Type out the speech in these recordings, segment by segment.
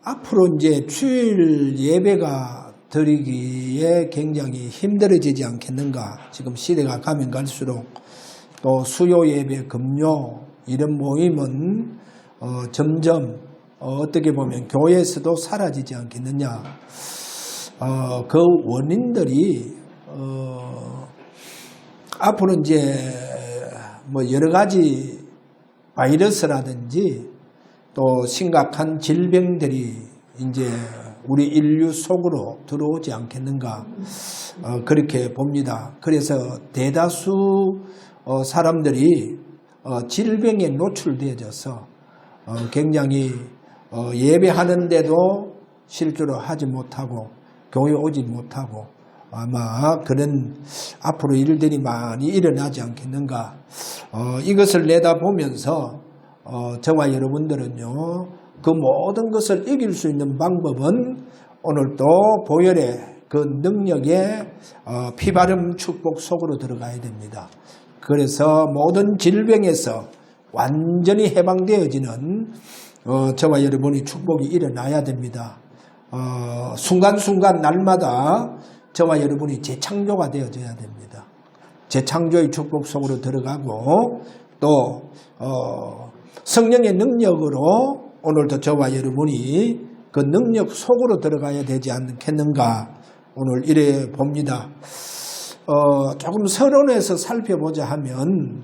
앞으로 이제 주일 예배가 드리기에 굉장히 힘들어지지 않겠는가. 지금 시대가 가면 갈수록 또 수요 예배, 금요 이런 모임은 점점 어떻게 보면 교회에서도 사라지지 않겠느냐. 그 원인들이 앞으로 이제 뭐 여러 가지 바이러스라든지 또 심각한 질병들이 이제 우리 인류 속으로 들어오지 않겠는가 그렇게 봅니다. 그래서 대다수 사람들이 질병에 노출되어져서 굉장히 예배하는데도 실제로 하지 못하고 교회 오지 못하고 아마 그런 앞으로 일들이 많이 일어나지 않겠는가. 이것을 내다보면서 저와 여러분들은요, 그 모든 것을 이길 수 있는 방법은 오늘도 보혈의 그 능력의 피바름 축복 속으로 들어가야 됩니다. 그래서 모든 질병에서 완전히 해방되어지는 저와 여러분이 축복이 일어나야 됩니다. 순간순간 날마다 저와 여러분이 재창조가 되어져야 됩니다. 재창조의 축복 속으로 들어가고 또 성령의 능력으로 오늘도 저와 여러분이 그 능력 속으로 들어가야 되지 않겠는가 오늘 이래 봅니다. 조금 서론에서 살펴보자 하면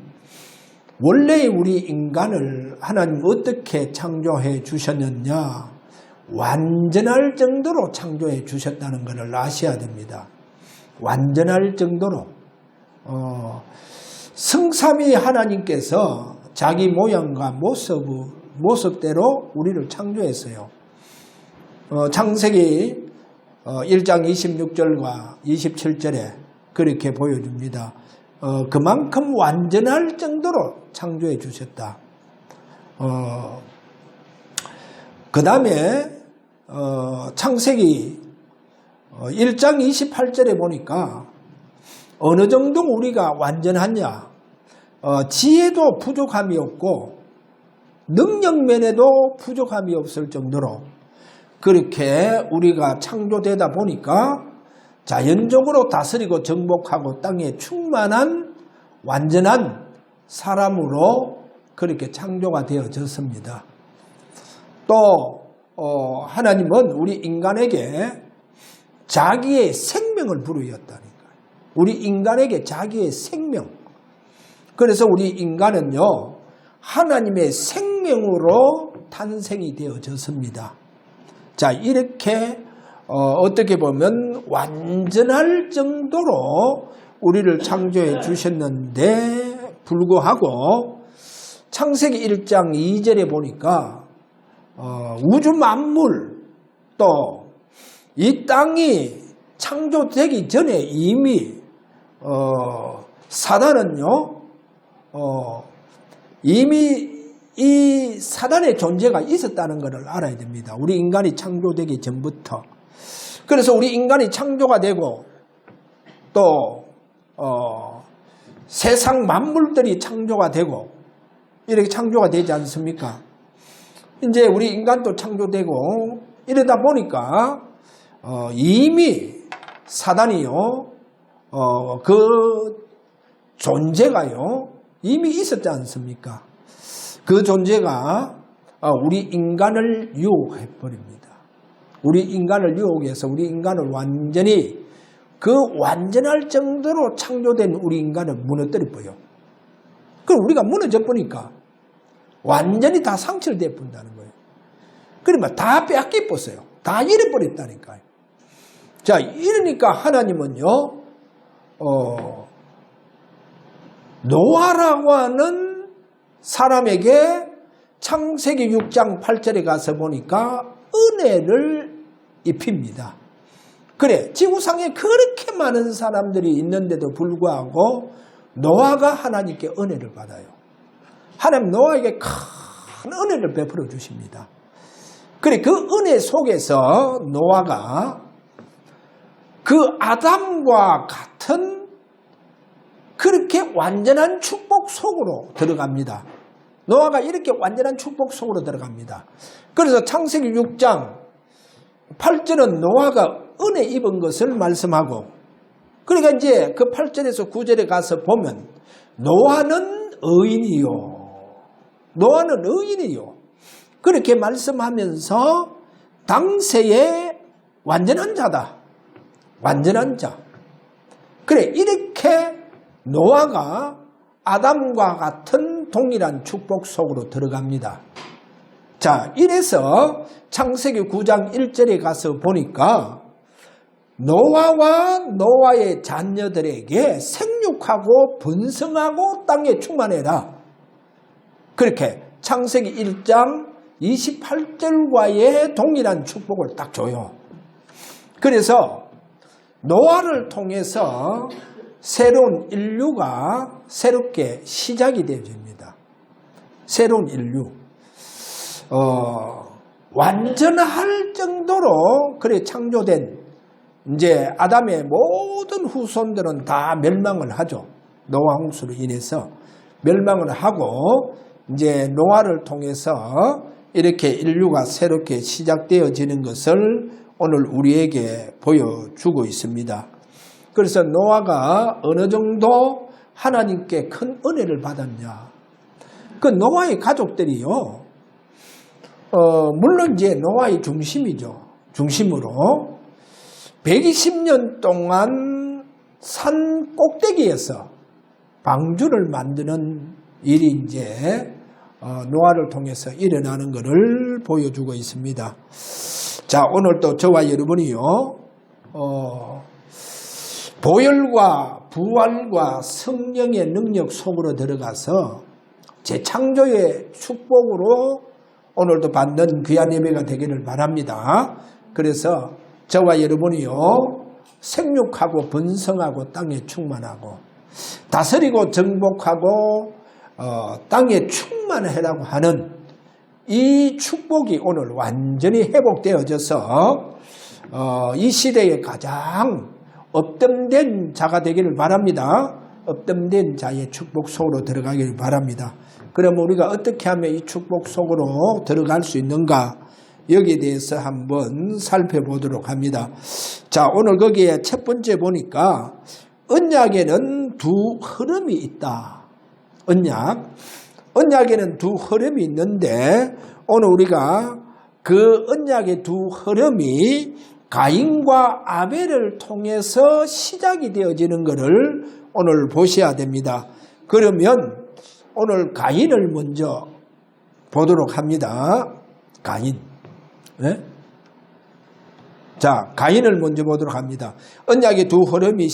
원래 우리 인간을 하나님 어떻게 창조해 주셨느냐, 완전할 정도로 창조해 주셨다는 것을 아셔야 됩니다. 완전할 정도로 성삼위 하나님께서 자기 모양과 모습대로 우리를 창조했어요. 창세기 1장 26절과 27절에 그렇게 보여줍니다. 그만큼 완전할 정도로 창조해 주셨다. 그 다음에 창세기 1장 28절에 보니까 어느 정도 우리가 완전하냐, 지혜도 부족함이 없고 능력면에도 부족함이 없을 정도로 그렇게 우리가 창조되다 보니까 자연적으로 다스리고 정복하고 땅에 충만한 완전한 사람으로 그렇게 창조가 되어졌습니다. 또 하나님은 우리 인간에게 자기의 생명을 부여했다니까요. 우리 인간에게 자기의 생명. 그래서 우리 인간은요, 하나님의 생명으로 탄생이 되어졌습니다. 자, 이렇게 어떻게 보면 완전할 정도로 우리를 창조해 주셨는데 불구하고 창세기 1장 2절에 보니까 우주 만물 또 이 땅이 창조되기 전에 이미 사단은요, 이미 이 사단의 존재가 있었다는 것을 알아야 됩니다. 우리 인간이 창조되기 전부터. 그래서 우리 인간이 창조가 되고 또 세상 만물들이 창조가 되고 이렇게 창조가 되지 않습니까? 이제 우리 인간도 창조되고 이러다 보니까 이미 사단이요, 그 존재가요 이미 있었지 않습니까? 그 존재가 우리 인간을 유혹해 버립니다. 우리 인간을 유혹해서 우리 인간을 완전히 그 완전할 정도로 창조된 우리 인간을 무너뜨려 버려. 그럼 우리가 무너져 버리니까 완전히 다 상처되어 본다는 거예요. 그러면 다 빼앗겨 버렸어요. 다 잃어버렸다니까요. 자, 이러니까 하나님은요, 노아라고 하는 사람에게 창세기 6장 8절에 가서 보니까 은혜를 입힙니다. 그래, 지구상에 그렇게 많은 사람들이 있는데도 불구하고 노아가 하나님께 은혜를 받아요. 하나님 노아에게 큰 은혜를 베풀어 주십니다. 그래, 그 은혜 속에서 노아가 그 아담과 같은 그렇게 완전한 축복 속으로 들어갑니다. 노아가 이렇게 완전한 축복 속으로 들어갑니다. 그래서 창세기 6장 8절은 노아가 은혜 입은 것을 말씀하고, 그러니까 이제 그 8절에서 9절에 가서 보면 노아는 의인이요. 노아는 의인이요. 그렇게 말씀하면서 당세의 완전한 자다. 완전한 자. 그래, 이렇게 노아가 아담과 같은 동일한 축복 속으로 들어갑니다. 자, 이래서 창세기 9장 1절에 가서 보니까 노아와 노아의 자녀들에게 생육하고 번성하고 땅에 충만해라. 그렇게 창세기 1장 28절과의 동일한 축복을 딱 줘요. 그래서 노아를 통해서 새로운 인류가 새롭게 시작이 되어집니다. 새로운 인류. 완전할 정도로 그래 창조된 이제 아담의 모든 후손들은 다 멸망을 하죠. 노아 홍수로 인해서 멸망을 하고 이제 노아를 통해서 이렇게 인류가 새롭게 시작되어지는 것을 오늘 우리에게 보여주고 있습니다. 그래서 노아가 어느 정도 하나님께 큰 은혜를 받았냐. 그 노아의 가족들이요. 물론 이제 노아의 중심이죠. 중심으로 120년 동안 산 꼭대기에서 방주를 만드는 일이 이제 노아를 통해서 일어나는 것을 보여주고 있습니다. 자, 오늘 또 저와 여러분이요, 보혈과 부활과 성령의 능력 속으로 들어가서 재창조의 축복으로 오늘도 받는 귀한 예배가 되기를 바랍니다. 그래서 저와 여러분이요, 생육하고 번성하고 땅에 충만하고 다스리고 정복하고 땅에 충만해라고 하는 이 축복이 오늘 완전히 회복되어져서 이 시대에 가장 업됨된 자가 되기를 바랍니다. 업됨된 자의 축복 속으로 들어가기를 바랍니다. 그럼 우리가 어떻게 하면 이 축복 속으로 들어갈 수 있는가? 여기에 대해서 한번 살펴보도록 합니다. 자, 오늘 거기에 첫 번째 보니까 언약에는 두 흐름이 있다. 언약에는 두 흐름이 있는데 오늘 우리가 그 언약의 두 흐름이 가인과 아벨을 통해서 시작이 되어지는 것을 오늘 보셔야 됩니다. 그러면 오늘 가인을 먼저 보도록 합니다. 가인. 네? 자, 가인을 먼저 보도록 합니다. 언약의 두 흐름이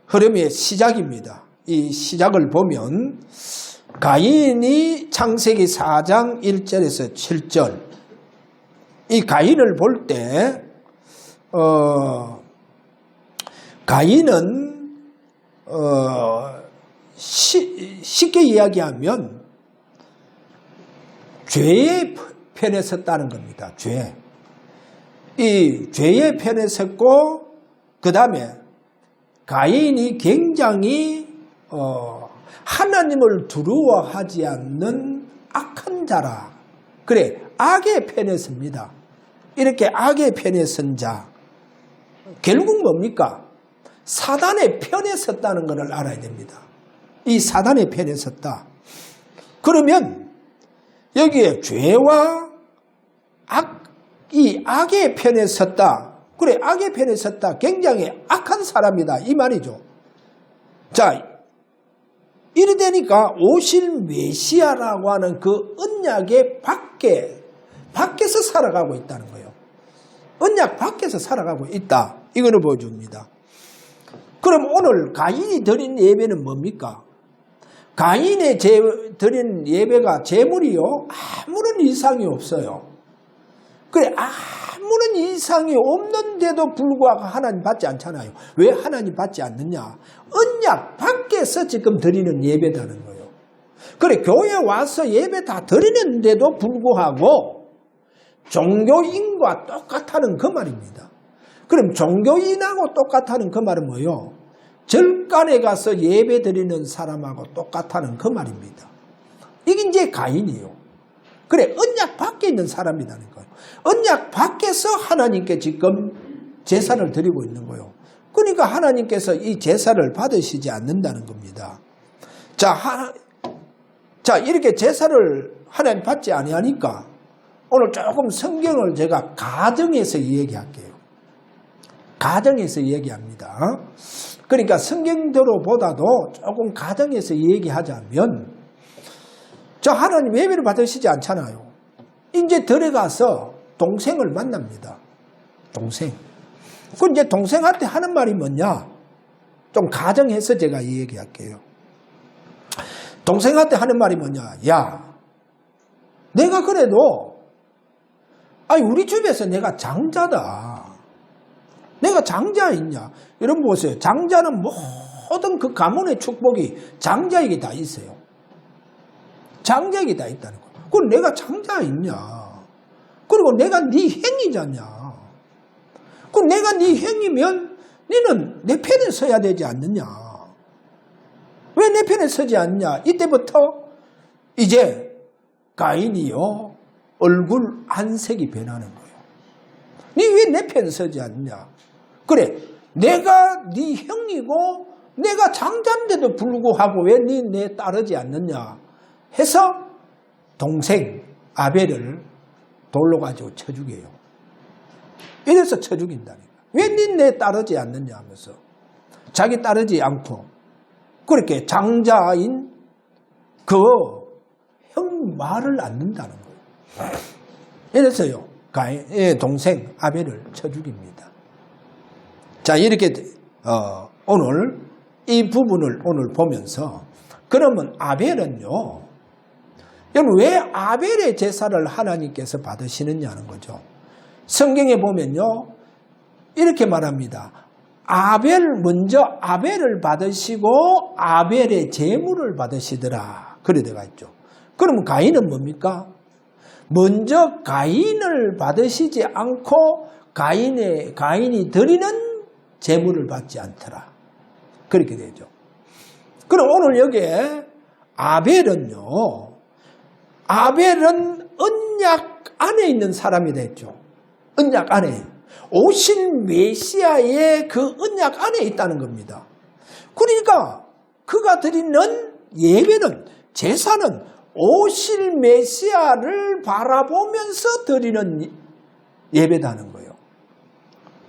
흐름의 시작입니다. 이 시작을 보면 가인이 창세기 4장 1절에서 7절, 이 가인을 볼 때 가인은 쉽게 이야기하면 죄의 편에 섰다는 겁니다. 이 죄의 편에 섰고, 그 다음에 가인이 굉장히 하나님을 두려워하지 않는 악한 자라. 그래, 악의 편에 섭니다. 이렇게 악의 편에 선 자, 결국 뭡니까? 사단의 편에 섰다는 것을 알아야 됩니다. 이 사단의 편에 섰다. 그러면 여기에 죄와 이 악의 편에 섰다. 그래, 악의 편에 섰다. 굉장히 악한 사람이다. 이 말이죠. 자, 이래 되니까 오실 메시아라고 하는 그 언약의 밖에서 살아가고 있다는 거예요. 언약 밖에서 살아가고 있다. 이거를 보여줍니다. 그럼 오늘 가인이 드린 예배는 뭡니까? 가인의 드린 예배가 제물이요, 아무런 이상이 없어요. 그래, 아무런 이상이 없는데도 불구하고 하나님 받지 않잖아요. 왜 하나님 받지 않느냐? 언약 밖에서 지금 드리는 예배다는 거예요. 그래, 교회 와서 예배 다 드리는데도 불구하고 종교인과 똑같다는 그 말입니다. 그럼 종교인하고 똑같다는 그 말은 뭐예요? 절간에 가서 예배 드리는 사람하고 똑같다는 그 말입니다. 이게 이제 가인이에요. 그래, 언약 밖에 있는 사람이라는 거예요. 언약 밖에서 하나님께 지금 제사를 드리고 있는 거예요. 그러니까 하나님께서 이 제사를 받으시지 않는다는 겁니다. 자, 이렇게 제사를 하나님 받지 아니하니까 오늘 조금 성경을 제가 가정에서 얘기할게요. 가정에서 얘기합니다. 그러니까 성경대로보다도 조금 가정에서 얘기하자면, 저 하나님 예배를 받으시지 않잖아요. 이제 들어가서 동생을 만납니다. 동생. 그 이제 동생한테 하는 말이 뭐냐? 좀 가정해서 제가 얘기할게요. 동생한테 하는 말이 뭐냐? 야, 내가 그래도, 우리 집에서 내가 장자다. 내가 장자 있냐? 여러분 보세요. 장자는 모든 그 가문의 축복이 장자에게 다 있어요. 장자에게 다 있다는 거야. 그럼 내가 장자 있냐? 그리고 내가 네 형이잖냐? 그럼 내가 네 형이면 너는 내 편에 서야 되지 않느냐? 왜 내 편에 서지 않냐? 이때부터 이제 가인이요, 얼굴 안색이 변하는 거예요. 니 왜 내 편에 서지 않냐? 그래, 내가 네 형이고 내가 장자인데도 불구하고 왜 니 내 따르지 않느냐 해서 동생 아벨을 돌로 가지고 쳐 죽여요. 이래서 쳐 죽인다니까. 왜 니 내 따르지 않느냐 하면서 자기 따르지 않고 그렇게 장자인 그 형 말을 안 듣는다는 거예요. 이래서요, 가인의 동생 아벨을 쳐 죽입니다. 자, 이렇게 오늘 이 부분을 오늘 보면서, 그러면 아벨은요, 여러분 왜 아벨의 제사를 하나님께서 받으시느냐는 거죠. 성경에 보면요, 이렇게 말합니다. 먼저 아벨을 받으시고 아벨의 제물을 받으시더라. 그래 되어 있죠. 그러면 가인은 뭡니까? 먼저 가인을 받으시지 않고 가인이 드리는 제물을 받지 않더라. 그렇게 되죠. 그럼 오늘 여기에 아벨은 언약 안에 있는 사람이 됐죠. 언약 안에. 오신 메시아의 그 언약 안에 있다는 겁니다. 그러니까 그가 드리는 예배는, 제사는 오실 메시아를 바라보면서 드리는 예배다는 거예요.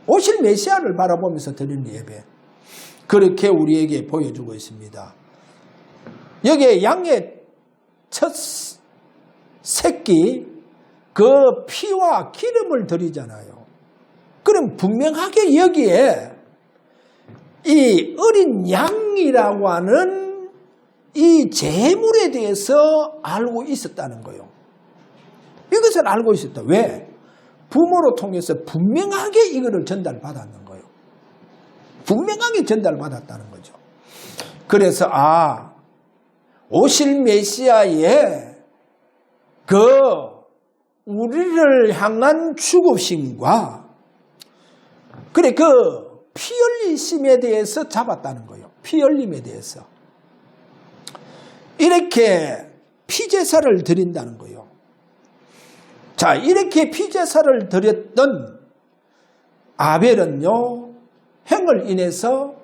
오실 메시아를 바라보면서 드리는 예배. 그렇게 우리에게 보여주고 있습니다. 여기에 양의 첫 새끼 그 피와 기름을 드리잖아요. 그럼 분명하게 여기에 이 어린 양이라고 하는 이 제물에 대해서 알고 있었다는 거예요. 이것을 알고 있었다. 왜? 부모로 통해서 분명하게 이거를 전달받았는 거예요. 분명하게 전달받았다는 거죠. 그래서 오실 메시아의 그 우리를 향한 죽으심과 그래 그 피 흘리심에 대해서 잡았다는 거예요. 피 흘림에 대해서. 이렇게 피제사를 드린다는 거예요. 자, 이렇게 피제사를 드렸던 아벨은요, 형을 인해서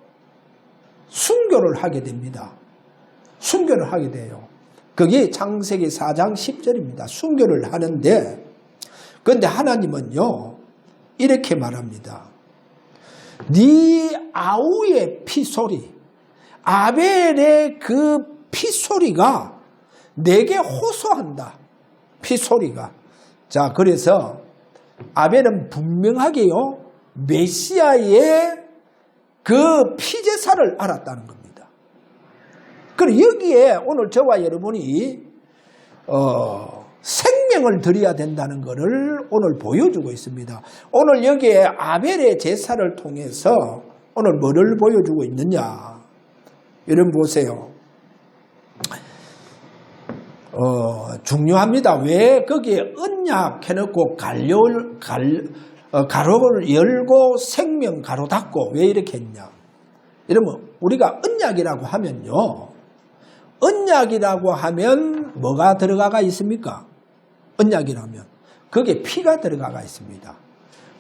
순교를 하게 됩니다. 순교를 하게 돼요. 그게 창세기 4장 10절입니다. 순교를 하는데, 그런데 하나님은요, 이렇게 말합니다. 네 아우의 피소리, 아벨의 그 피소리가 내게 호소한다. 피소리가. 자, 그래서 아벨은 분명하게요, 메시아의 그 피제사를 알았다는 겁니다. 그리고 여기에 오늘 저와 여러분이 생명을 드려야 된다는 것을 오늘 보여주고 있습니다. 오늘 여기에 아벨의 제사를 통해서 오늘 뭐를 보여주고 있느냐. 여러분 보세요. 중요합니다. 왜 거기에 언약 해놓고 가로를 열고 생명 가로 닫고 왜 이렇게 했냐. 여러분 우리가 언약이라고 하면요, 언약이라고 하면 뭐가 들어가가 있습니까? 언약이라면 거기에 피가 들어가 있습니다.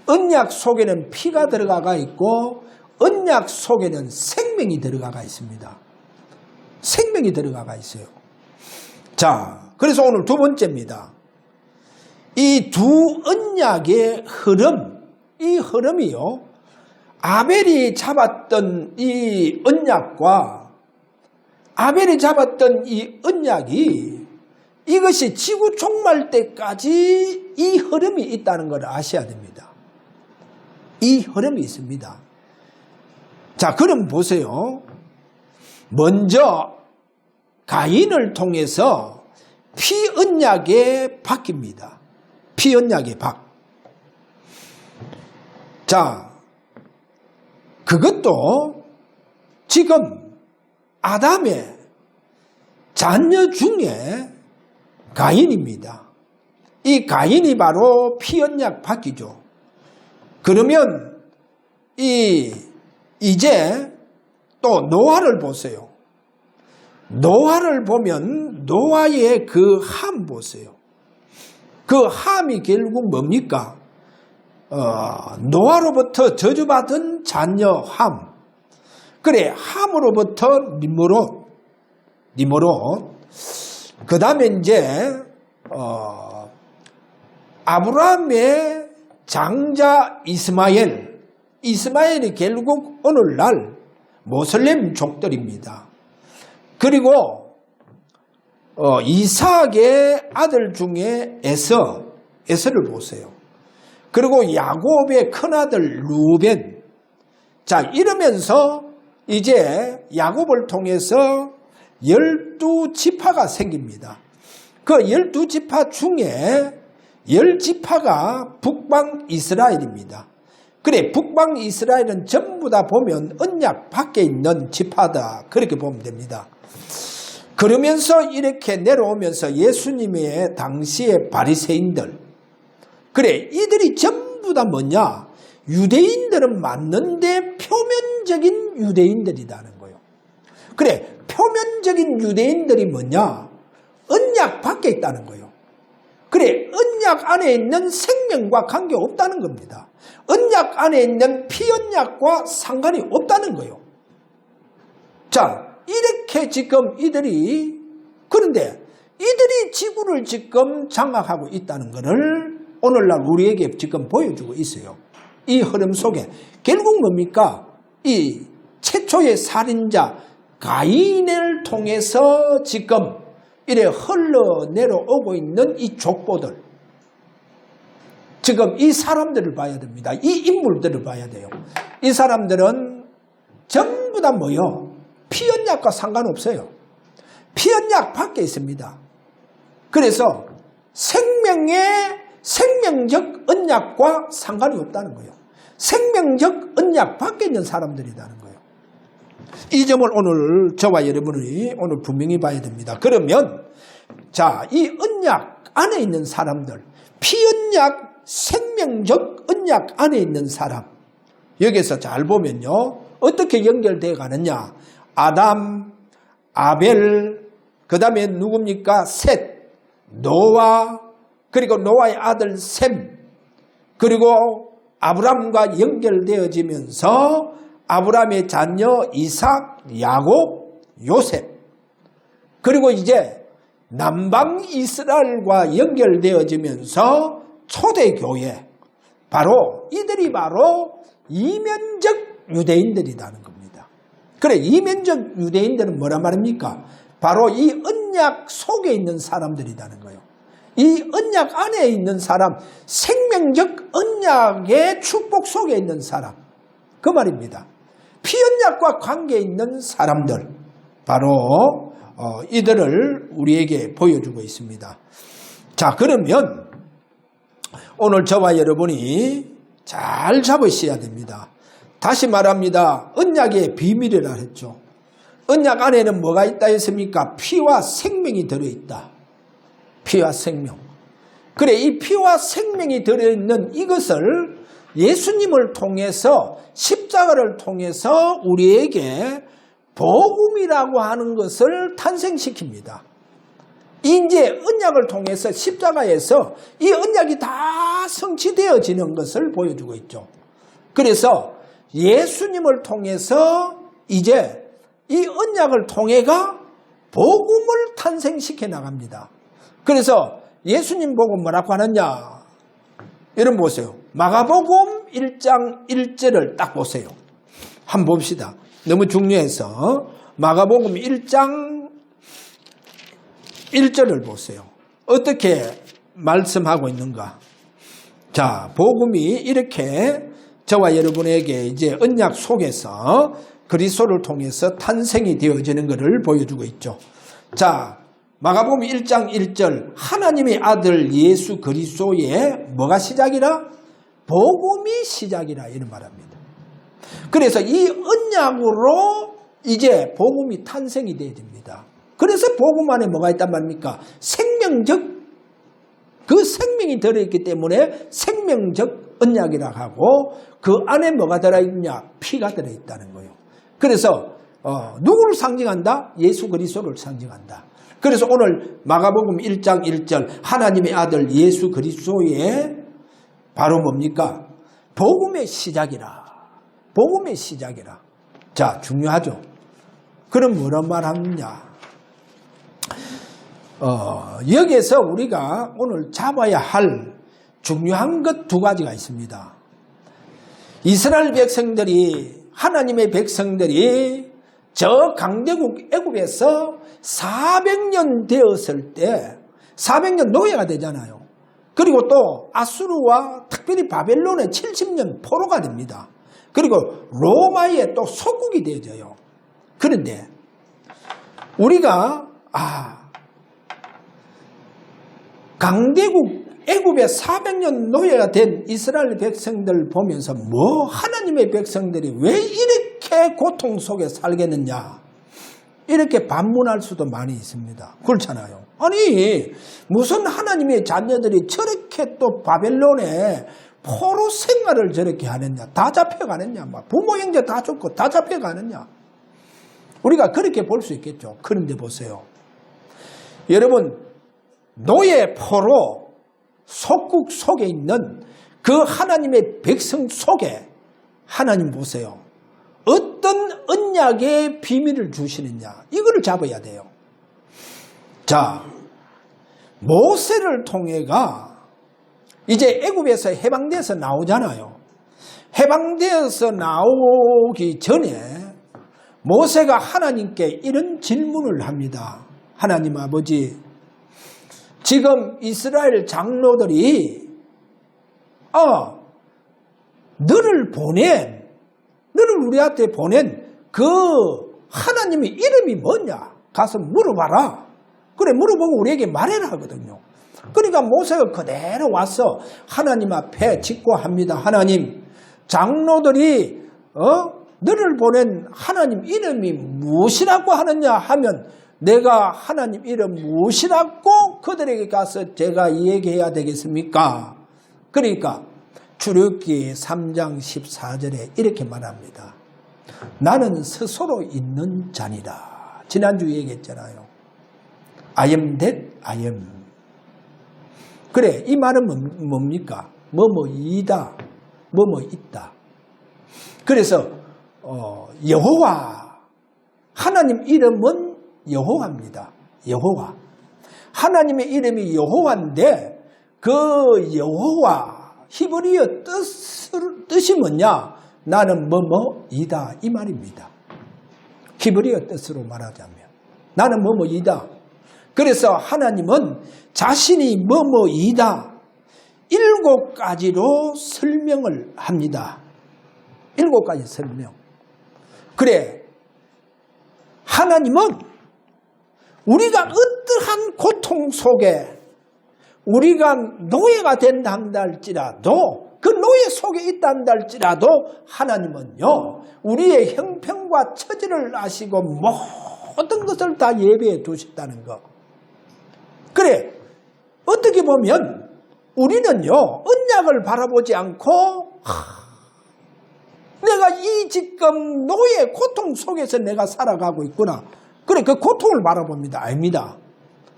언약 속에는 피가 들어가 있고 언약 속에는 생명이 들어가 있습니다. 생명이 들어가 있어요. 자, 그래서 오늘 두 번째입니다. 이 두 언약의 흐름, 이 흐름이요, 아벨이 잡았던 이 언약과 아벨이 잡았던 이 언약이 이것이 지구 종말 때까지 이 흐름이 있다는 걸 아셔야 됩니다. 이 흐름이 있습니다. 자, 그럼 보세요. 먼저 가인을 통해서 피언약에 바뀝니다. 피언약의 박. 자, 그것도 지금 아담의 자녀 중에 가인입니다. 이 가인이 바로 피언약 바뀌죠. 그러면 이제 또 노아를 보세요. 노아를 보면 노아의 그 함 보세요. 그 함이 결국 뭡니까? 노아로부터 저주받은 자녀 함. 그래, 함으로부터 니므롯. 그 다음에 이제 아브라함의 장자 이스마엘이 결국 오늘날 모슬렘 족들입니다. 그리고 이삭의 아들 중에 에서를 보세요. 그리고 야곱의 큰아들 루벤. 자, 이러면서 이제 야곱을 통해서 12지파가 생깁니다. 그 12지파 중에 10지파가 북방 이스라엘입니다. 그래, 북방 이스라엘은 전부 다 보면 언약 밖에 있는 지파다, 그렇게 보면 됩니다. 그러면서 이렇게 내려오면서 예수님의 당시의 바리새인들, 그래, 이들이 전부 다 뭐냐? 유대인들은 맞는데 표면적인 유대인들이라는 거예요. 그래, 표면적인 유대인들이 뭐냐? 언약 밖에 있다는 거예요. 그래, 언약 안에 있는 생명과 관계없다는 겁니다. 언약 안에 있는 피언약과 상관이 없다는 거예요. 자, 이렇게 지금 그런데 이들이 지구를 지금 장악하고 있다는 것을 오늘날 우리에게 지금 보여주고 있어요. 이 흐름 속에 결국 뭡니까? 이 최초의 살인자 가인을 통해서 지금 이래 흘러내려오고 있는 이 족보들, 지금 이 사람들을 봐야 됩니다. 이 인물들을 봐야 돼요. 이 사람들은 전부 다 뭐요? 피언약과 상관없어요. 피언약 밖에 있습니다. 그래서 생명적 언약과 상관이 없다는 거예요. 생명적 언약 밖에 있는 사람들이라는 거예요. 이 점을 오늘 저와 여러분이 오늘 분명히 봐야 됩니다. 그러면 자, 이 언약 안에 있는 사람들, 피언약, 생명적 언약 안에 있는 사람, 여기서 잘 보면요, 어떻게 연결되어 가느냐? 아담, 아벨, 그 다음에 누굽니까? 셋, 노아, 그리고 노아의 아들 셈, 그리고 아브람과 연결되어지면서 아브람의 자녀 이삭, 야곱, 요셉, 그리고 이제 남방 이스라엘과 연결되어지면서 초대교회, 바로 이들이 바로 이면적 유대인들이라는 겁니다. 그래, 이면적 유대인들은 뭐란 말입니까? 바로 이 언약 속에 있는 사람들이라는 거예요. 이 언약 안에 있는 사람, 생명적 언약의 축복 속에 있는 사람, 그 말입니다. 피언약과 관계 있는 사람들, 바로 이들을 우리에게 보여주고 있습니다. 자, 그러면 오늘 저와 여러분이 잘 잡으셔야 됩니다. 다시 말합니다. 언약의 비밀이라 했죠. 언약 안에는 뭐가 있다 했습니까? 피와 생명이 들어있다. 피와 생명. 그래, 이 피와 생명이 들어있는 이것을 예수님을 통해서, 십자가를 통해서 우리에게 복음이라고 하는 것을 탄생시킵니다. 이제 언약을 통해서 십자가에서 이 언약이 다 성취되어지는 것을 보여주고 있죠. 그래서 예수님을 통해서 이제 이 언약을 통해가 복음을 탄생시켜 나갑니다. 그래서 예수님 보고 뭐라고 하느냐? 여러분 보세요. 마가복음 1장 1절을 딱 보세요. 한번 봅시다. 너무 중요해서 마가복음 1장 1절을 보세요. 어떻게 말씀하고 있는가? 자, 복음이 이렇게 저와 여러분에게 이제 언약 속에서 그리스도를 통해서 탄생이 되어지는 것을 보여주고 있죠. 자, 마가복음 1장 1절 하나님의 아들 예수 그리스도의 뭐가 시작이라? 복음이 시작이라 이런 말합니다. 그래서 이 언약으로 이제 복음이 탄생이 되어집니다. 그래서 복음 안에 뭐가 있단 말입니까? 생명적 그 생명이 들어있기 때문에 생명적 언약이라고 하고 그 안에 뭐가 들어있냐? 피가 들어있다는 거예요. 그래서 누구를 상징한다? 예수 그리스도를 상징한다. 그래서 오늘 마가복음 1장 1절 하나님의 아들 예수 그리스도의 바로 뭡니까? 복음의 시작이라. 복음의 시작이라. 자, 중요하죠. 그럼 뭐란 말하느냐? 여기에서 우리가 오늘 잡아야 할 중요한 것 두 가지가 있습니다. 이스라엘 백성들이 하나님의 백성들이 저 강대국 애굽에서 400년 되었을 때 400년 노예가 되잖아요. 그리고 또 아수르와 특별히 바벨론의 70년 포로가 됩니다. 그리고 로마의 또 속국이 되어져요. 그런데 우리가 강대국 애굽의 400년 노예가 된 이스라엘 백성들 보면서 하나님의 백성들이 왜 이렇게 고통 속에 살겠느냐 이렇게 반문할 수도 많이 있습니다. 그렇잖아요. 아니 무슨 하나님의 자녀들이 저렇게 또 바벨론에 포로 생활을 저렇게 하느냐, 다 잡혀가느냐, 부모 형제 다 죽고 다 잡혀가느냐. 우리가 그렇게 볼 수 있겠죠. 그런데 보세요. 여러분 노예 포로 속국 속에 있는 그 하나님의 백성 속에 하나님 보세요. 어떤 언약의 비밀을 주시느냐 이거를 잡아야 돼요. 자, 모세를 통해가 이제 애굽에서 해방돼서 나오잖아요. 해방되어서 나오기 전에 모세가 하나님께 이런 질문을 합니다. 하나님 아버지, 지금 이스라엘 장로들이 너를 우리한테 보낸 그 하나님의 이름이 뭐냐? 가서 물어봐라. 그래, 물어보고 우리에게 말해라 하거든요. 그러니까 모세가 그대로 와서 하나님 앞에 직고합니다. 하나님, 장로들이 너를 보낸 하나님 이름이 무엇이라고 하느냐 하면 내가 하나님 이름 무엇이라고 그들에게 가서 제가 얘기해야 되겠습니까? 그러니까 출애굽기 3장 14절에 이렇게 말합니다. 나는 스스로 있는 자니라. 지난주 얘기했잖아요. I am that I am. 그래, 이 말은 뭡니까? 뭐뭐이다, 뭐뭐 있다. 그래서 여호와, 하나님 이름은 여호와입니다. 여호와. 하나님의 이름이 여호와인데 그 여호와 히브리어 뜻이 뭐냐? 나는 뭐뭐이다 이 말입니다. 히브리어 뜻으로 말하자면 나는 뭐뭐이다. 그래서 하나님은 자신이 뭐뭐이다 7가지로 설명을 합니다. 7가지 설명. 그래, 하나님은 우리가 어떠한 고통 속에 우리가 노예가 된다 할지라도 그 노예 속에 있다 할지라도 하나님은요 우리의 형편과 처지를 아시고 모든 것을 다 예배해 두셨다는 것. 그래, 어떻게 보면 우리는요 언약을 바라보지 않고 내가 이 지금 노예 고통 속에서 내가 살아가고 있구나. 그래, 그 고통을 바라봅니다. 아닙니다.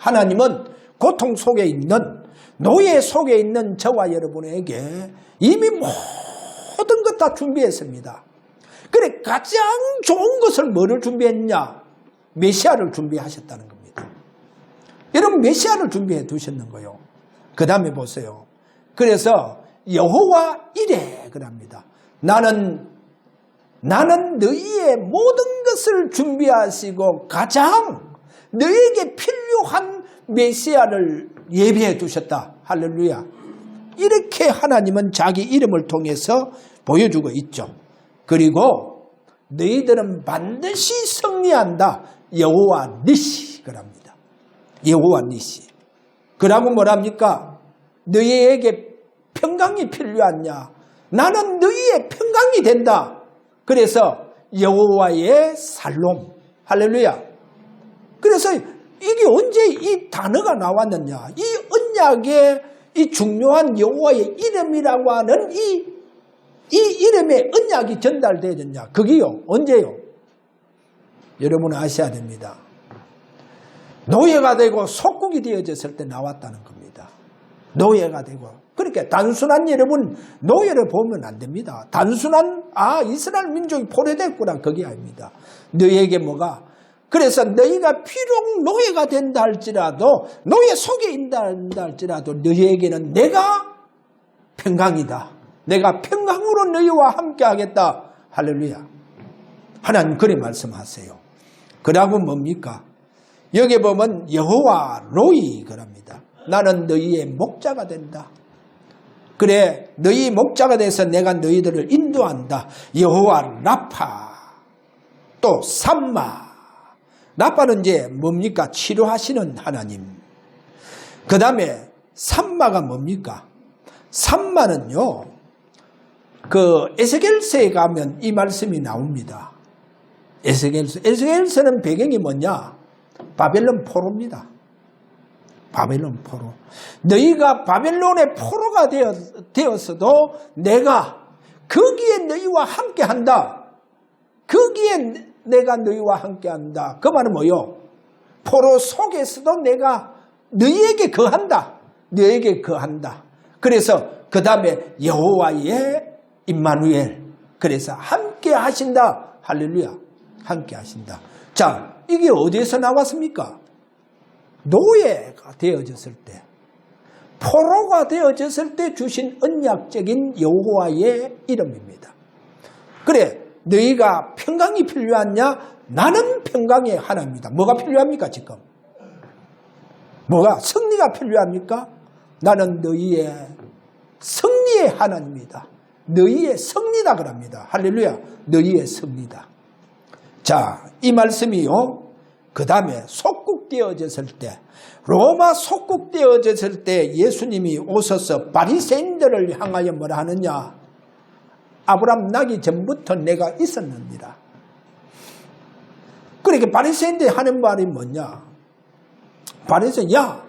하나님은 고통 속에 있는, 노예 속에 있는 저와 여러분에게 이미 모든 것 다 준비했습니다. 그래 가장 좋은 것을 뭐를 준비했냐? 메시아를 준비하셨다는 겁니다. 여러분 메시아를 준비해 두셨는 거예요. 그 다음에 보세요. 그래서 여호와 이래 그럽니다. 나는 너희의 모든 것을 준비하시고 가장 너희에게 필요한 메시아를 예비해 두셨다. 할렐루야. 이렇게 하나님은 자기 이름을 통해서 보여주고 있죠. 그리고 너희들은 반드시 승리한다. 여호와 니시 그럽니다. 여호와 니시. 그러고 뭐랍니까? 너희에게 평강이 필요하냐? 나는 너희의 평강이 된다. 그래서 여호와의 살롬. 할렐루야. 그래서 이게 언제 이 단어가 나왔느냐? 이 언약의 이 중요한 여호와의 이름이라고 하는 이 이름의 언약이 전달되었냐? 그게요. 언제요? 여러분은 아셔야 됩니다. 노예가 되고 속국이 되어졌을 때 나왔다는 겁니다. 노예가 되고. 그러니까 단순한 여러분 노예를 보면 안 됩니다. 단순한 이스라엘 민족이 포로됐구나 그게 아닙니다. 너희에게 뭐가? 그래서 너희가 비록 노예가 된다 할지라도 노예 속에 있다 할지라도 너희에게는 내가 평강이다. 내가 평강으로 너희와 함께 하겠다. 할렐루야. 하나님 그리 말씀하세요. 그러고 뭡니까? 여기 보면 여호와 로이 그럽니다. 나는 너희의 목자가 된다. 그래 너희 목자가 돼서 내가 너희들을 인도한다. 여호와 라파 또 삼마. 라파는 이제 뭡니까? 치료하시는 하나님. 그 다음에 삼마가 뭡니까? 삼마는요. 그 에스겔서에 가면 이 말씀이 나옵니다. 에스겔서는 배경이 뭐냐? 바벨론 포로입니다. 바벨론 포로. 너희가 바벨론의 포로가 되었어도 내가 거기에 너희와 함께 한다. 거기에 내가 너희와 함께 한다. 그 말은 뭐요? 포로 속에서도 내가 너희에게 거한다. 너희에게 거한다. 그래서 그 다음에 여호와의 임마누엘. 그래서 함께 하신다. 할렐루야. 함께 하신다. 자, 이게 어디에서 나왔습니까? 노예가 되어졌을 때, 포로가 되어졌을 때 주신 언약적인 여호와의 이름입니다. 그래, 너희가 평강이 필요하냐? 나는 평강의 하나입니다. 뭐가 필요합니까 지금? 뭐가? 승리가 필요합니까? 나는 너희의 승리의 하나님이다. 너희의 승리다 그럽니다. 할렐루야. 너희의 승리다. 자, 이 말씀이요. 그 다음에 속국되어졌을 때, 로마 속국되어졌을 때 예수님이 오셔서 바리새인들을 향하여 뭐라 하느냐? 아브라함 나기 전부터 내가 있었느니라. 그러니까 바리새인들이 하는 말이 뭐냐? 바리새인, 야,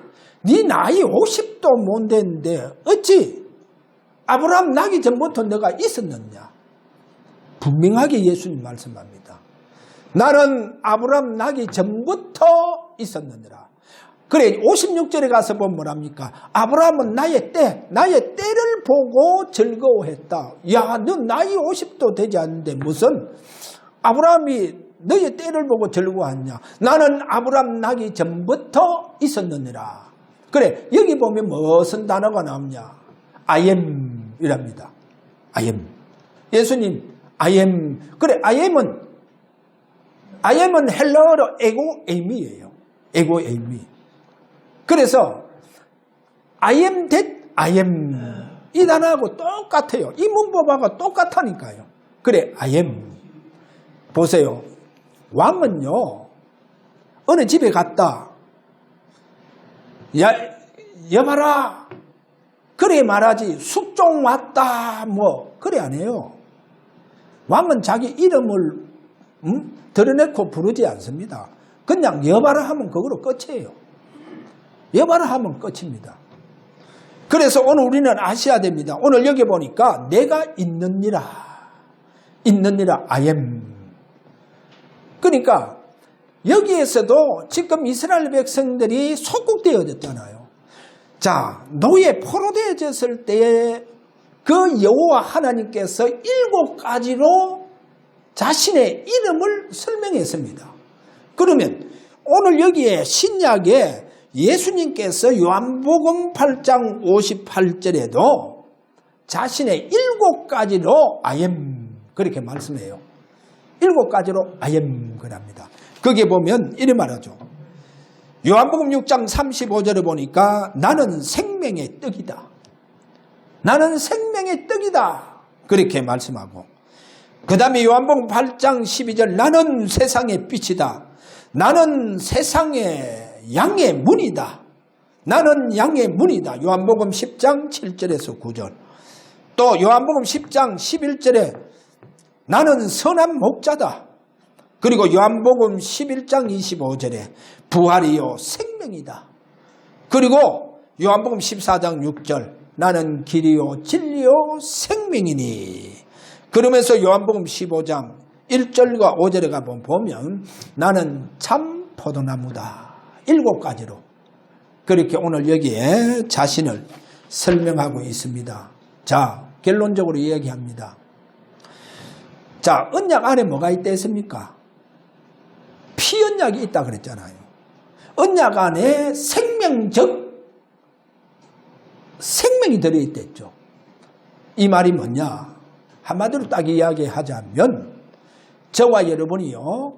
네 나이 50도 못 됐는데 어찌 아브라함 나기 전부터 너가 있었느냐? 분명하게 예수님 말씀합니다. 나는 아브라함 나기 전부터 있었느니라. 그래 56절에 가서 보면 뭐랍니까? 아브라함은 나의 때를 보고 즐거워했다. 야, 너 나이 50도 되지 않는데 무슨 아브라함이 너의 때를 보고 즐거워하냐? 나는 아브라함 나기 전부터 있었느니라. 그래 여기 보면 무슨 단어가 나오냐? I am 이랍니다. I am. 예수님 I am. 그래 I am은 헬라어로 에고에이미예요. 에고에이미. 그래서 I am that I am 이 단어하고 똑같아요. 이 문법하고 똑같다니까요. 그래 I am. 보세요. 왕은요 어느 집에 갔다. 여봐라. 그래 말하지. 숙종 왔다 뭐 그래 안 해요. 왕은 자기 이름을 드러내고 부르지 않습니다. 그냥 여봐라 하면 그거로 끝이에요. 여봐라 하면 끝입니다. 그래서 오늘 우리는 아셔야 됩니다. 오늘 여기 보니까 내가 있느니라 I am. 그러니까 여기에서도 지금 이스라엘 백성들이 속국되어졌잖아요. 자, 노예 포로되어졌을 때에 그 여호와 하나님께서 7가지로 자신의 이름을 설명했습니다. 그러면 오늘 여기에 신약에 예수님께서 요한복음 8장 58절에도 자신의 7가지로 I am 그렇게 말씀해요. 7가지로 I am 그럽니다. 거기에 보면 이래 말하죠. 요한복음 6장 35절에 보니까 나는 생명의 떡이다. 나는 생명의 떡이다. 그렇게 말씀하고 그 다음에 요한복음 8장 12절 나는 세상의 빛이다. 나는 세상의 양의 문이다. 나는 양의 문이다. 요한복음 10장 7절에서 9절. 또 요한복음 10장 11절에 나는 선한 목자다. 그리고 요한복음 11장 25절에 부활이요 생명이다. 그리고 요한복음 14장 6절 나는 길이요 진리요 생명이니. 그러면서 요한복음 15장 1절과 5절에 가보면 나는 참 포도나무다. 7가지로 그렇게 오늘 여기에 자신을 설명하고 있습니다. 자, 결론적으로 이야기합니다. 자, 언약 안에 뭐가 있다 했습니까? 피언약이 있다 그랬잖아요. 언약 안에 생명이 들어있댔죠. 이 말이 뭐냐? 한마디로 딱 이야기하자면 저와 여러분이요,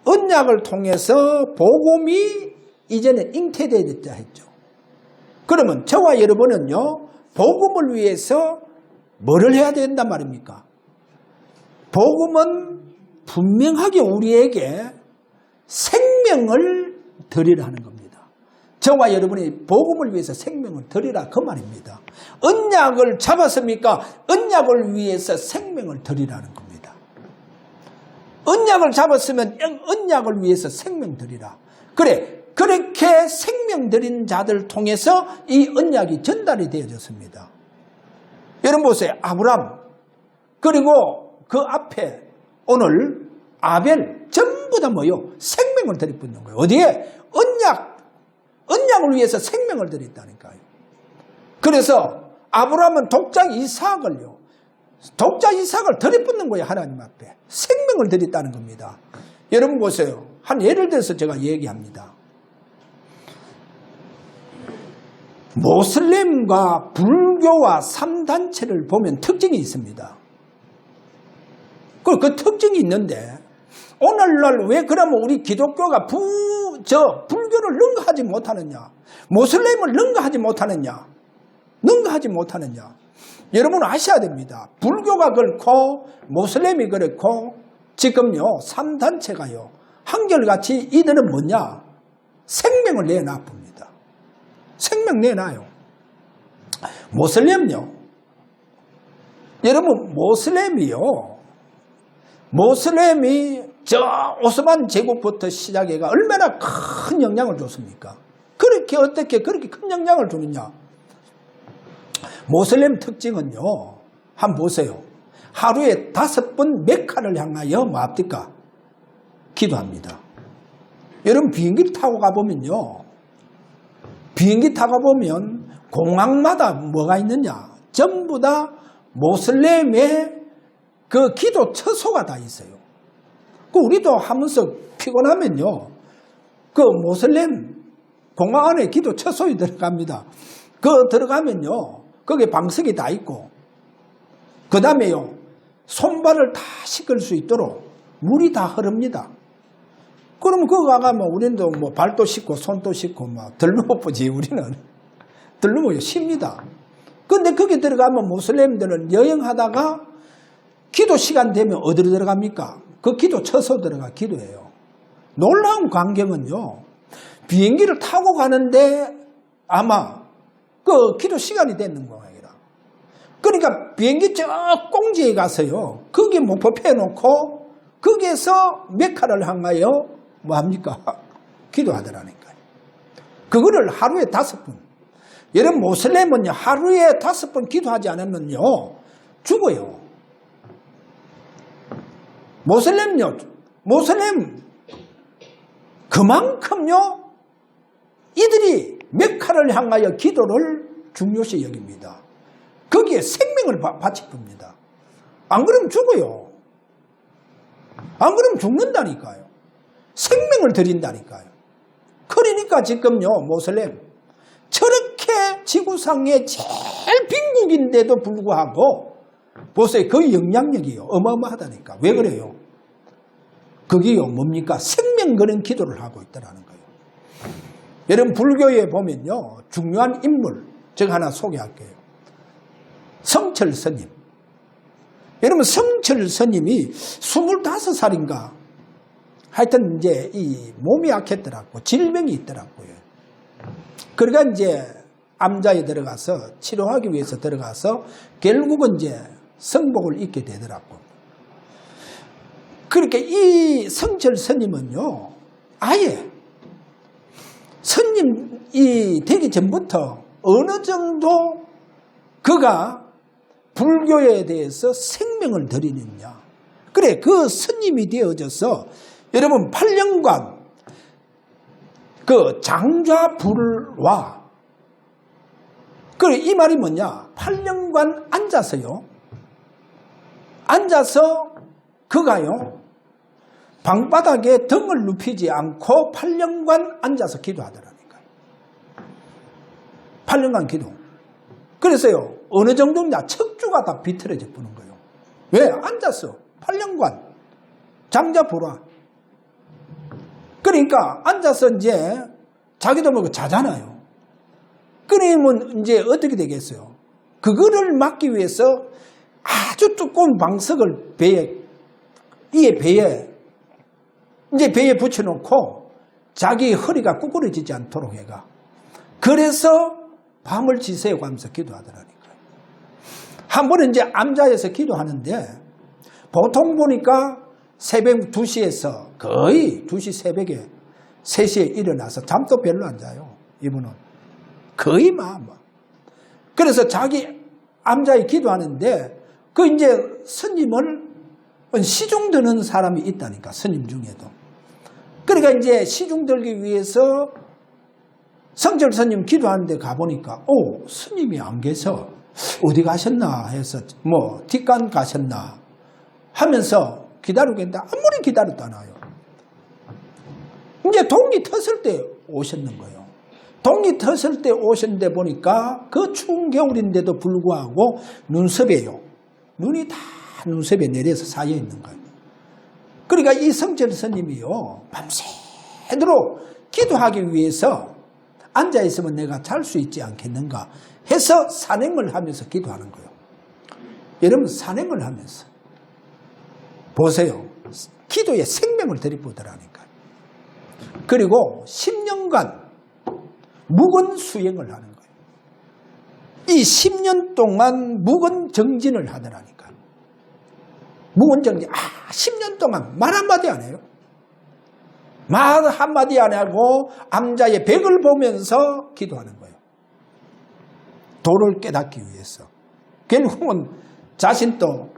언약을 통해서 복음이 이제는 잉태되었다 했죠. 그러면 저와 여러분은요, 복음을 위해서 뭐를 해야 된단 말입니까? 복음은 분명하게 우리에게 생명을 드리라는 겁니다. 저와 여러분이 복음을 위해서 생명을 드리라 그 말입니다. 언약을 잡았습니까? 언약을 위해서 생명을 드리라는 겁니다. 언약을 잡았으면 언약을 위해서 생명 드리라. 그래, 그렇게 생명 드린 자들 통해서 이 언약이 전달이 되어졌습니다. 여러분 보세요. 아브람 그리고 그 앞에 오늘 아벨 전부 다 뭐요? 생명을 드리는 거예요. 어디에? 언약을 위해서 생명을 드렸다니까요. 그래서 아브라함은 독자 이삭을 드리붙는 거예요. 하나님 앞에 생명을 드렸다는 겁니다. 여러분 보세요. 한 예를 들어서 제가 얘기합니다. 모슬렘과 불교와 3단체를 보면 특징이 있습니다. 그 특징이 있는데 오늘날 왜 그러면 우리 기독교가 불교를 능가하지 못하느냐? 모슬렘을 능가하지 못하느냐? 여러분 아셔야 됩니다. 불교가 그렇고 모슬렘이 그렇고 지금요 3단체가요 한결같이 이들은 뭐냐? 생명을 내놔봅니다. 생명 내놔요. 모슬렘요. 여러분 모슬렘이 저 오스만 제국부터 시작해가 얼마나 큰 영향을 줬습니까? 어떻게 그렇게 큰 영향을 주느냐? 모슬렘 특징은요. 한번 보세요. 하루에 5번 메카를 향하여 뭐 합니까? 기도합니다. 여러분 비행기 타고 가보면요. 공항마다 뭐가 있느냐? 전부 다 모슬렘의 그 기도 처소가 다 있어요. 우리도 하면서 피곤하면요. 그 모슬렘 공항 안에 기도 처소에 들어갑니다. 들어가면요. 거기에 방석이 다 있고, 그 다음에요. 손발을 다 씻을 수 있도록 물이 다 흐릅니다. 그러면 거기 가면 우리는 뭐 발도 씻고 손도 씻고 막 들러보지 우리는. 들러보요 쉽니다. 근데 거기 들어가면 모슬렘들은 여행하다가 기도 시간 되면 어디로 들어갑니까? 그 기도 처소 들어가 기도해요. 놀라운 광경은요. 비행기를 타고 가는데 아마 그 기도 시간이 되는 거예요. 그러니까 비행기 저 공지에 가서요. 거기에 목표 펴놓고 거기에서 메카를 향하여 뭐 합니까? 기도하더라니까요. 그거를 하루에 5번. 여러분 모슬렘은요. 하루에 5번 기도하지 않으면요. 죽어요. 모슬렘 그만큼요 이들이 메카를 향하여 기도를 중요시 여깁니다. 거기에 생명을 바칠 겁니다. 안 그러면 죽어요. 안 그러면 죽는다니까요. 생명을 드린다니까요. 그러니까 지금요 모슬렘 저렇게 지구상의 제일 빈국인데도 불구하고 보세요. 그 영향력이요 어마어마하다니까. 왜 그래요? 그게요 뭡니까? 생명 거는 기도를 하고 있다는 거예요. 여러분 불교에 보면요 중요한 인물 제가 하나 소개할게요. 성철 스님. 여러분 성철 스님이 25살인가 하여튼 이제 이 몸이 약했더라고. 질병이 있더라고요. 그러니까 이제 암자에 들어가서 치료하기 위해서 들어가서 결국은 이제 성복을 입게 되더라고. 그러니까 이 성철 스님은요 아예 스님이 되기 전부터 어느 정도 그가 불교에 대해서 생명을 드리느냐. 그래 그 스님이 되어져서 여러분 8년간 그 장좌불와 그래 이 말이 뭐냐 8년간 앉아서요 앉아서 그가요 방바닥에 등을 눕히지 않고 8년간 앉아서 기도하더라니까요. 8년간 기도. 그래서요 어느 정도냐 척추가 다 비틀어져 보는 거예요. 왜? 앉았어 8년간 장좌불화. 그러니까 앉아서 이제 자기도 모르고 자잖아요. 그러면 이제 어떻게 되겠어요? 그거를 막기 위해서 아주 두꺼운 방석을 배에 이제 배에 붙여놓고 자기 허리가 구부러지지 않도록 해가. 그래서 밤을 지새우고 하면서 기도하더라니까요. 한 번은 이제 암자에서 기도하는데 보통 보니까 새벽 2시에서 거의 2시 새벽에 3시에 일어나서 잠도 별로 안 자요. 이분은. 거의 막. 그래서 자기 암자에 기도하는데 그 이제 스님을 시중 드는 사람이 있다니까. 스님 중에도. 그러니까 이제 시중 들기 위해서 성철 스님 기도하는데 가보니까 스님이 안 계셔. 어디 가셨나 해서 뭐 뒷간 가셨나 하면서 기다리고 있는데 아무리 기다려도 안 와요. 이제 동이 텄을 때 오셨는 거예요. 동이 텄을 때 오셨는데 보니까 그 추운 겨울인데도 불구하고 눈썹에요. 눈이 다 눈썹에 내려서 쌓여 있는 거예요. 그러니까 이 성철 스님이요 밤새도록 기도하기 위해서 앉아있으면 내가 잘 수 있지 않겠는가 해서 산행을 하면서 기도하는 거예요. 여러분 산행을 하면서 보세요. 기도에 생명을 들이부더라니까요. 그리고 10년간 묵은 수행을 하는 거예요. 이 10년 동안 묵은 정진을 하더라니까요. 묵은 정진. 10년 동안 말 한마디 안 해요. 말 한마디 안 하고 암자의 벽을 보면서 기도하는 거예요. 도를 깨닫기 위해서. 결국은 자신도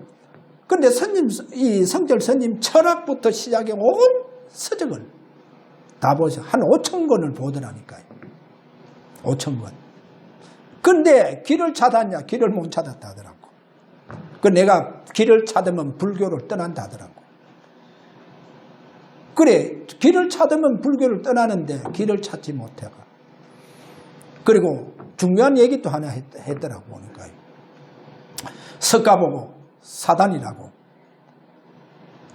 근데 스님, 이 성철 스님 철학부터 시작해 온 서적을 다 보셔. 한 5,000권을 보더라니까요. 5,000권. 근데 길을 찾았냐? 길을 못 찾았다 하더라고. 그 내가 길을 찾으면 불교를 떠난다 하더라고. 그래, 길을 찾으면 불교를 떠나는데 길을 찾지 못해가. 그리고 중요한 얘기 또 하나 했더라고 보니까요. 석가보고 사단이라고.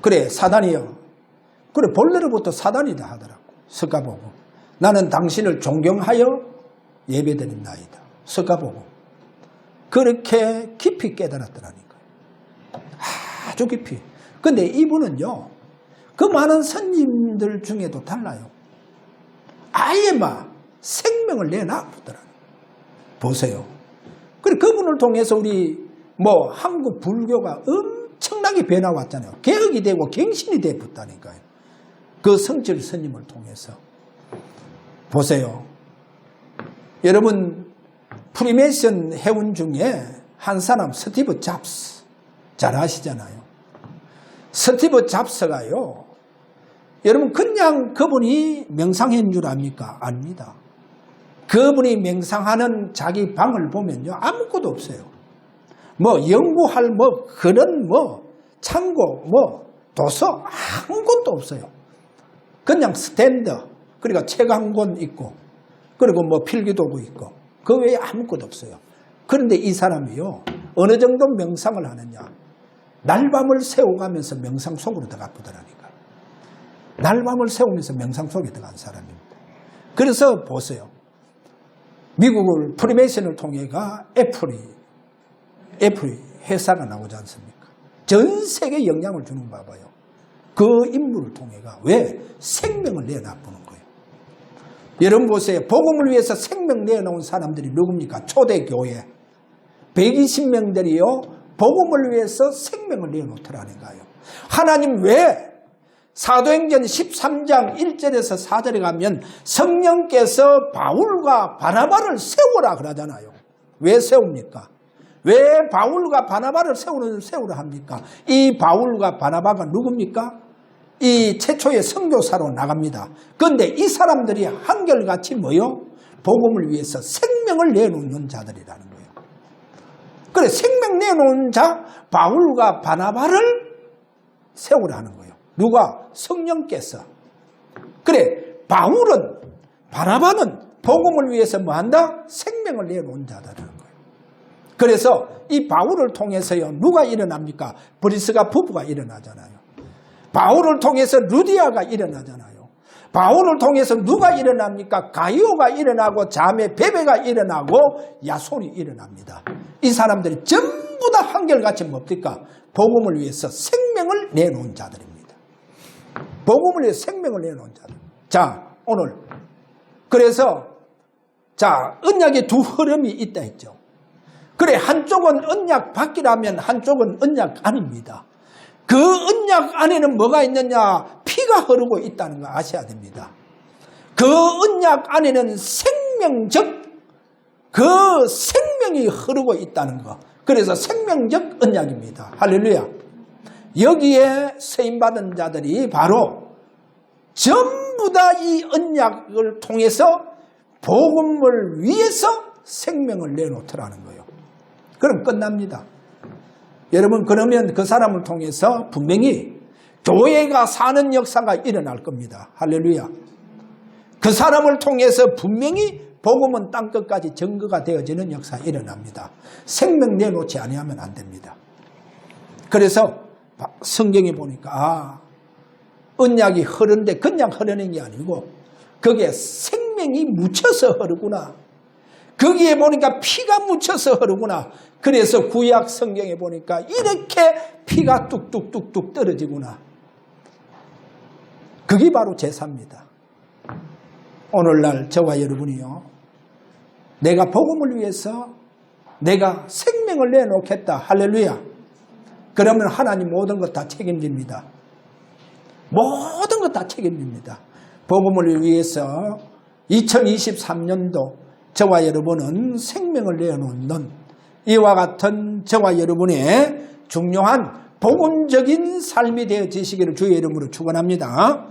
그래 사단이요. 그래 본래로부터 사단이다 하더라고. 석가보고. 나는 당신을 존경하여 예배드린나이다. 석가보고. 그렇게 깊이 깨달았더라니까요. 아주 깊이. 근데 이분은요. 그 많은 스님들 중에도 달라요. 아예 막 생명을 내놔보더라고요. 보세요. 그래 그분을 통해서 우리 뭐 한국 불교가 엄청나게 변화왔잖아요. 개혁이 되고 갱신이 되었다니까요. 그 성철 스님을 통해서. 보세요. 여러분 프리메이션 회원 중에 한 사람 스티브 잡스 잘 아시잖아요. 스티브 잡스가요. 여러분 그냥 그분이 명상한 줄 압니까? 아닙니다. 그분이 명상하는 자기 방을 보면요 아무것도 없어요. 뭐 연구할 뭐 그런 뭐 창고 뭐 도서 아무것도 없어요. 그냥 스탠드 그러니까 책 한 권 있고 그리고 뭐 필기도구 있고 그 외에 아무것도 없어요. 그런데 이 사람이요 어느 정도 명상을 하느냐 날밤을 새워가면서 명상 속으로 들어가 보더라니까. 날밤을 새우면서 명상 속에 들어간 사람입니다. 그래서 보세요. 미국을 프리메이슨을 통해가 애플이 회사가 나오지 않습니까? 전 세계에 영향을 주는 거 봐요. 그 인물을 통해가 왜 생명을 내놔보는 거예요. 여러분 보세요. 복음을 위해서 생명 내놓은 사람들이 누굽니까? 초대교회 120명들이요 복음을 위해서 생명을 내놓더라는 거예요. 하나님 왜 사도행전 13장 1절에서 4절에 가면 성령께서 바울과 바나바를 세우라 그러잖아요. 왜 세웁니까? 왜 바울과 바나바를 세우라 합니까? 이 바울과 바나바가 누굽니까? 이 최초의 선교사로 나갑니다. 그런데 이 사람들이 한결같이 뭐요? 복음을 위해서 생명을 내놓는 자들이라는 거예요. 그래 생명 내놓은 자 바울과 바나바를 세우라는 거예요. 누가? 성령께서. 그래 바울은 바나바는 복음을 위해서 뭐한다? 생명을 내놓은 자들이라는 거예요. 그래서 이 바울을 통해서요 누가 일어납니까? 브리스가 부부가 일어나잖아요. 바울을 통해서 루디아가 일어나잖아요. 바울을 통해서 누가 일어납니까? 가이오가 일어나고 자매 베베가 일어나고 야손이 일어납니다. 이 사람들이 전부 다 한결같이 뭡니까? 복음을 위해서 생명을 내놓은 자들입니다. 복음을 위해서 생명을 내놓은 자들. 자 오늘 그래서 자 언약의 두 흐름이 있다 했죠. 그래 한쪽은 언약 밖이라면 한쪽은 언약 안입니다. 그 언약 안에는 뭐가 있느냐? 피가 흐르고 있다는 거 아셔야 됩니다. 그 언약 안에는 생명적 그 생명이 흐르고 있다는 거. 그래서 생명적 언약입니다. 할렐루야. 여기에 세임받은 자들이 바로 전부 다 이 언약을 통해서 복음을 위해서 생명을 내놓더라는 거예요. 그럼 끝납니다. 여러분 그러면 그 사람을 통해서 분명히 교회가 사는 역사가 일어날 겁니다. 할렐루야. 그 사람을 통해서 분명히 복음은 땅끝까지 증거가 되어지는 역사가 일어납니다. 생명 내놓지 아니하면 안 됩니다. 그래서 성경에 보니까 언약이 흐른데 그냥 흐르는 게 아니고 거기에 생명이 묻혀서 흐르구나. 거기에 보니까 피가 묻혀서 흐르구나. 그래서 구약 성경에 보니까 이렇게 피가 뚝뚝뚝뚝 떨어지구나. 그게 바로 제사입니다. 오늘날 저와 여러분이요. 내가 복음을 위해서 내가 생명을 내놓겠다. 할렐루야. 그러면 하나님 모든 것 다 책임집니다. 모든 것 다 책임집니다. 복음을 위해서 2023년도 저와 여러분은 생명을 내놓는 이와 같은 저와 여러분의 중요한 복음적인 삶이 되어지시기를 주의 이름으로 축원합니다.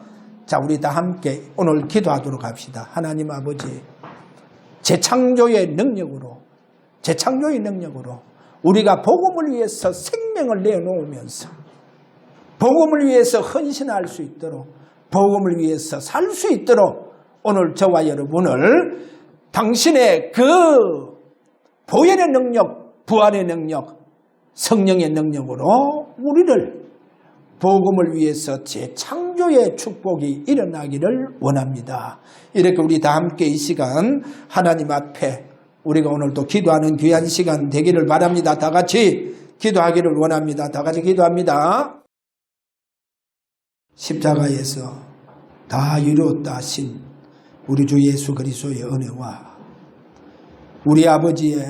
자, 우리 다 함께 오늘 기도하도록 합시다. 하나님 아버지, 재창조의 능력으로 우리가 복음을 위해서 생명을 내놓으면서 복음을 위해서 헌신할 수 있도록 복음을 위해서 살 수 있도록 오늘 저와 여러분을 당신의 그 보혈의 능력, 부활의 능력, 성령의 능력으로 우리를 복음을 위해서 재창조의 축복이 일어나기를 원합니다. 이렇게 우리 다 함께 이 시간 하나님 앞에 우리가 오늘도 기도하는 귀한 시간 되기를 바랍니다. 다 같이 기도하기를 원합니다. 다 같이 기도합니다. 십자가에서 다 이루었다 하신 우리 주 예수 그리스도의 은혜와 우리 아버지의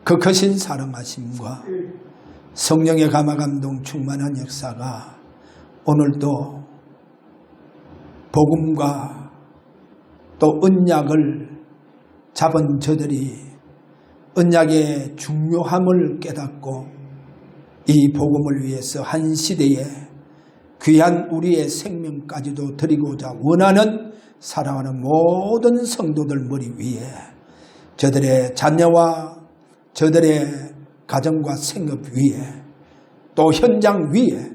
그 크신 사랑하심과 성령의 감화감동 충만한 역사가 오늘도 복음과 또 언약을 잡은 저들이 언약의 중요함을 깨닫고 이 복음을 위해서 한 시대에 귀한 우리의 생명까지도 드리고자 원하는 사랑하는 모든 성도들 머리 위에 저들의 자녀와 저들의 가정과 생업 위에 또 현장 위에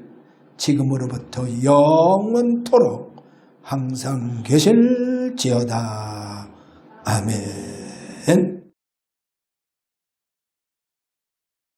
지금으로부터 영원토록 항상 계실지어다. 아멘.